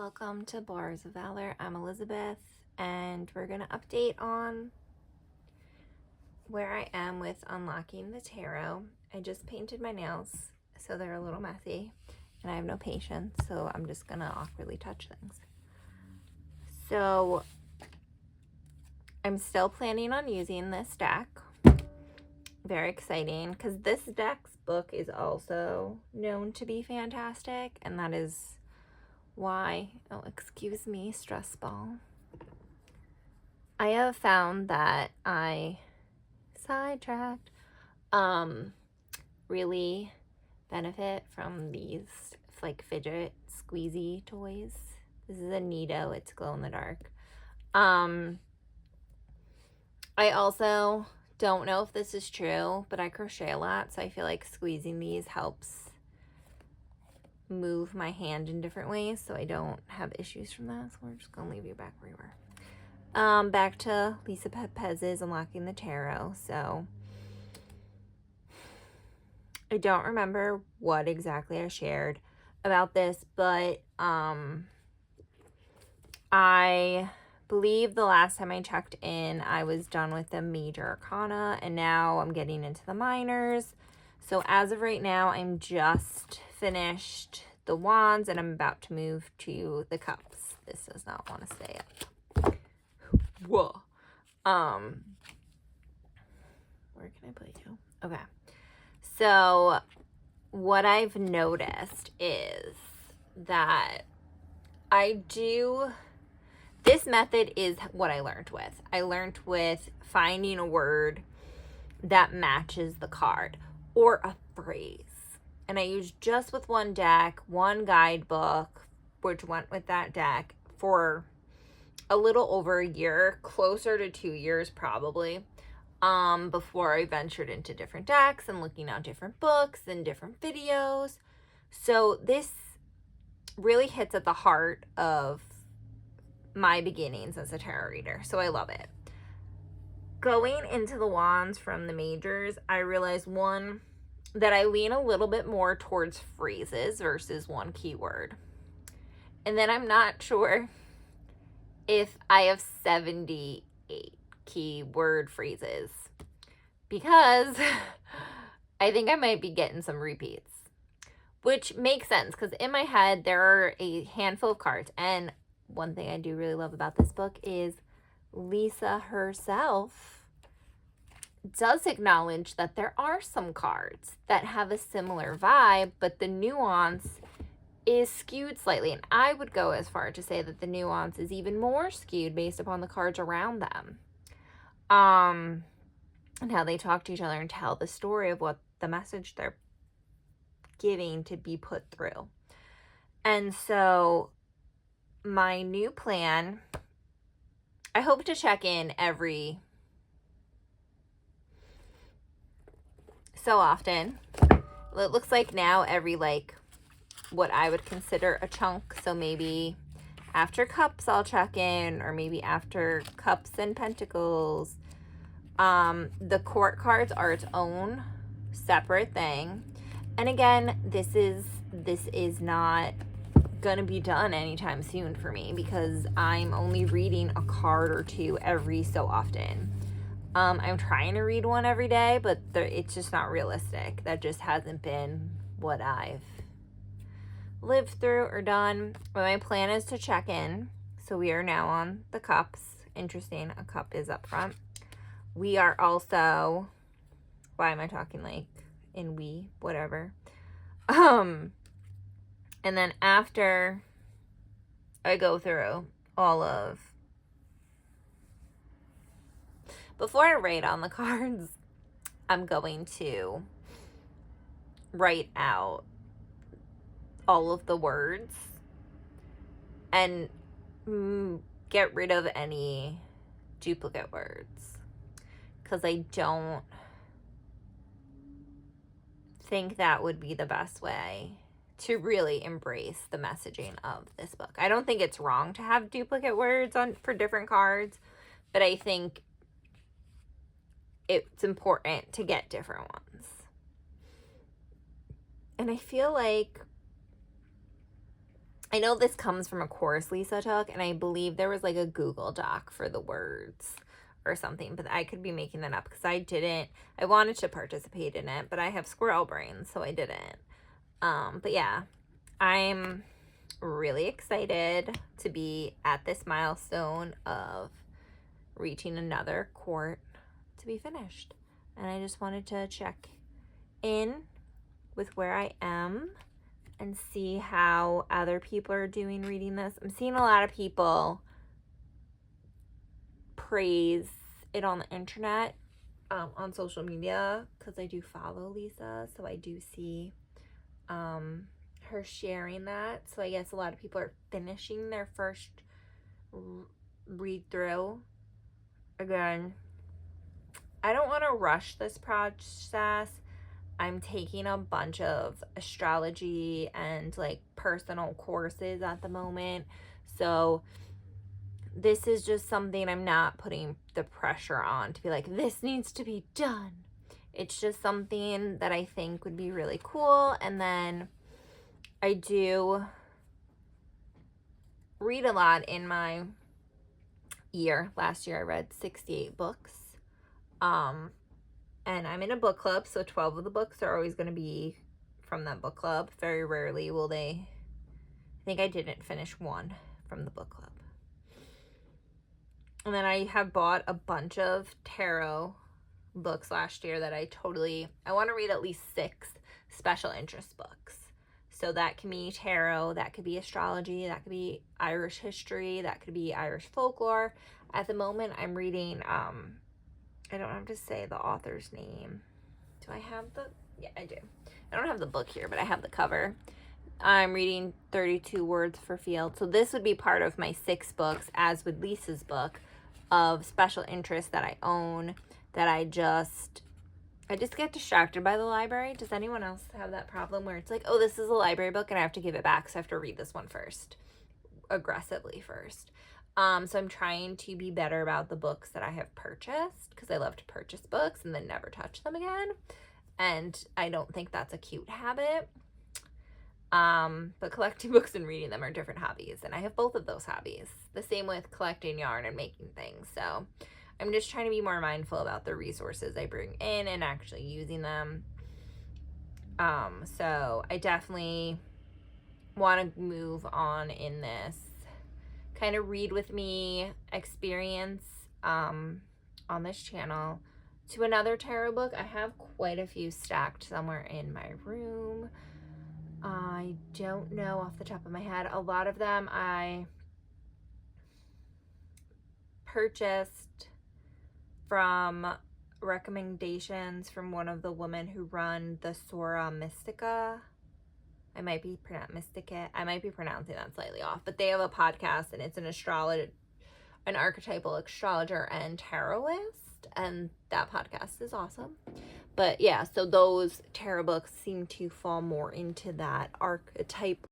Welcome to Bars of Valor. I'm Elizabeth, and we're going to update on where I am with unlocking the tarot. I just painted my nails, so they're a little messy, and I have no patience, so I'm just going to awkwardly touch things. So I'm still planning on using this deck. Very exciting, because this deck's book is also known to be fantastic, and that is why, oh, excuse me, stress ball. I have found that I sidetracked really benefit from these like fidget squeezy toys. This is a Nido, it's glow in the dark. I also don't know if this is true, but I crochet a lot, so I feel like squeezing these helps move my hand in different ways so I don't have issues from that. So we're just gonna leave you back where you were. Back to Lisa Papez's Unlocking the Tarot. So I don't remember what exactly I shared about this, but I believe the last time I checked in, I was done with the major arcana, and now I'm getting into the minors. So as of right now, I'm just finished the wands, and I'm about to move to the cups. This does not want to stay up. Whoa. Where can I put you? Okay. So what I've noticed is that this method is what I learned with. I learned with finding a word that matches the card or a phrase. And I used just with one deck, one guidebook, which went with that deck for a little over a year, closer to 2 years probably, before I ventured into different decks and looking at different books and different videos. So this really hits at the heart of my beginnings as a tarot reader. So I love it. Going into the wands from the majors, I realized, one, that I lean a little bit more towards phrases versus one keyword. And then I'm not sure if I have 78 keyword phrases, because I think I might be getting some repeats, which makes sense because in my head there are a handful of cards. And one thing I do really love about this book is Lisa herself does acknowledge that there are some cards that have a similar vibe, but the nuance is skewed slightly. And I would go as far to say that the nuance is even more skewed based upon the cards around them. And how they talk to each other and tell the story of what the message they're giving to be put through. And so my new plan, I hope to check in every so often. It looks like now every what I would consider a chunk. So maybe after cups I'll check in, or maybe after cups and pentacles. The court cards are its own separate thing. And again, this is not gonna be done anytime soon for me because I'm only reading a card or two every so often. I'm trying to read one every day, but it's just not realistic. That just hasn't been what I've lived through or done. But my plan is to check in. So we are now on the cups. Interesting, a cup is up front. We are also, why am I talking like in we, whatever. And then after I go through all of, before I write on the cards, I'm going to write out all of the words and get rid of any duplicate words, because I don't think that would be the best way to really embrace the messaging of this book. I don't think it's wrong to have duplicate words for different cards, but I think it's important to get different ones. And I feel like I know this comes from a course Lisa took, and I believe there was like a Google Doc for the words or something, but I could be making that up because I wanted to participate in it, but I have squirrel brain, so I didn't. But yeah, I'm really excited to be at this milestone of reaching another court to be finished. And I just wanted to check in with where I am and see how other people are doing reading this. I'm seeing a lot of people praise it on the internet, on social media, because I do follow Lisa, so I do see her sharing that. So I guess a lot of people are finishing their first read through. Again, I don't want to rush this process. I'm taking a bunch of astrology and like personal courses at the moment. So this is just something I'm not putting the pressure on to be like, this needs to be done. It's just something that I think would be really cool. And then I do read a lot in my year. Last year I read 68 books. And I'm in a book club, so 12 of the books are always going to be from that book club. Very rarely will they. I think I didn't finish one from the book club. And then I have bought a bunch of tarot books last year that I want to read at least 6 special interest books. So that can be tarot, that could be astrology, that could be Irish history, that could be Irish folklore. At the moment, I'm reading, I don't have to say the author's name. Do I have yeah, I do. I don't have the book here, but I have the cover. I'm reading 32 Words for Field. So this would be part of my 6 books, as with Lisa's book, of special interest that I own, that I just get distracted by the library. Does anyone else have that problem where it's like, oh, this is a library book and I have to give it back, so I have to read this one first, aggressively first. So I'm trying to be better about the books that I have purchased, because I love to purchase books and then never touch them again. And I don't think that's a cute habit. But collecting books and reading them are different hobbies, and I have both of those hobbies. The same with collecting yarn and making things. So I'm just trying to be more mindful about the resources I bring in and actually using them. So I definitely want to move on in this kind of read with me experience on this channel to another tarot book. I have quite a few stacked somewhere in my room. I don't know off the top of my head. A lot of them I purchased from recommendations from one of the women who run the Sora Mystica. I might be pronouncing that slightly off, but they have a podcast, and it's an archetypal astrologer and tarotist, and that podcast is awesome. But yeah, so those tarot books seem to fall more into that archetype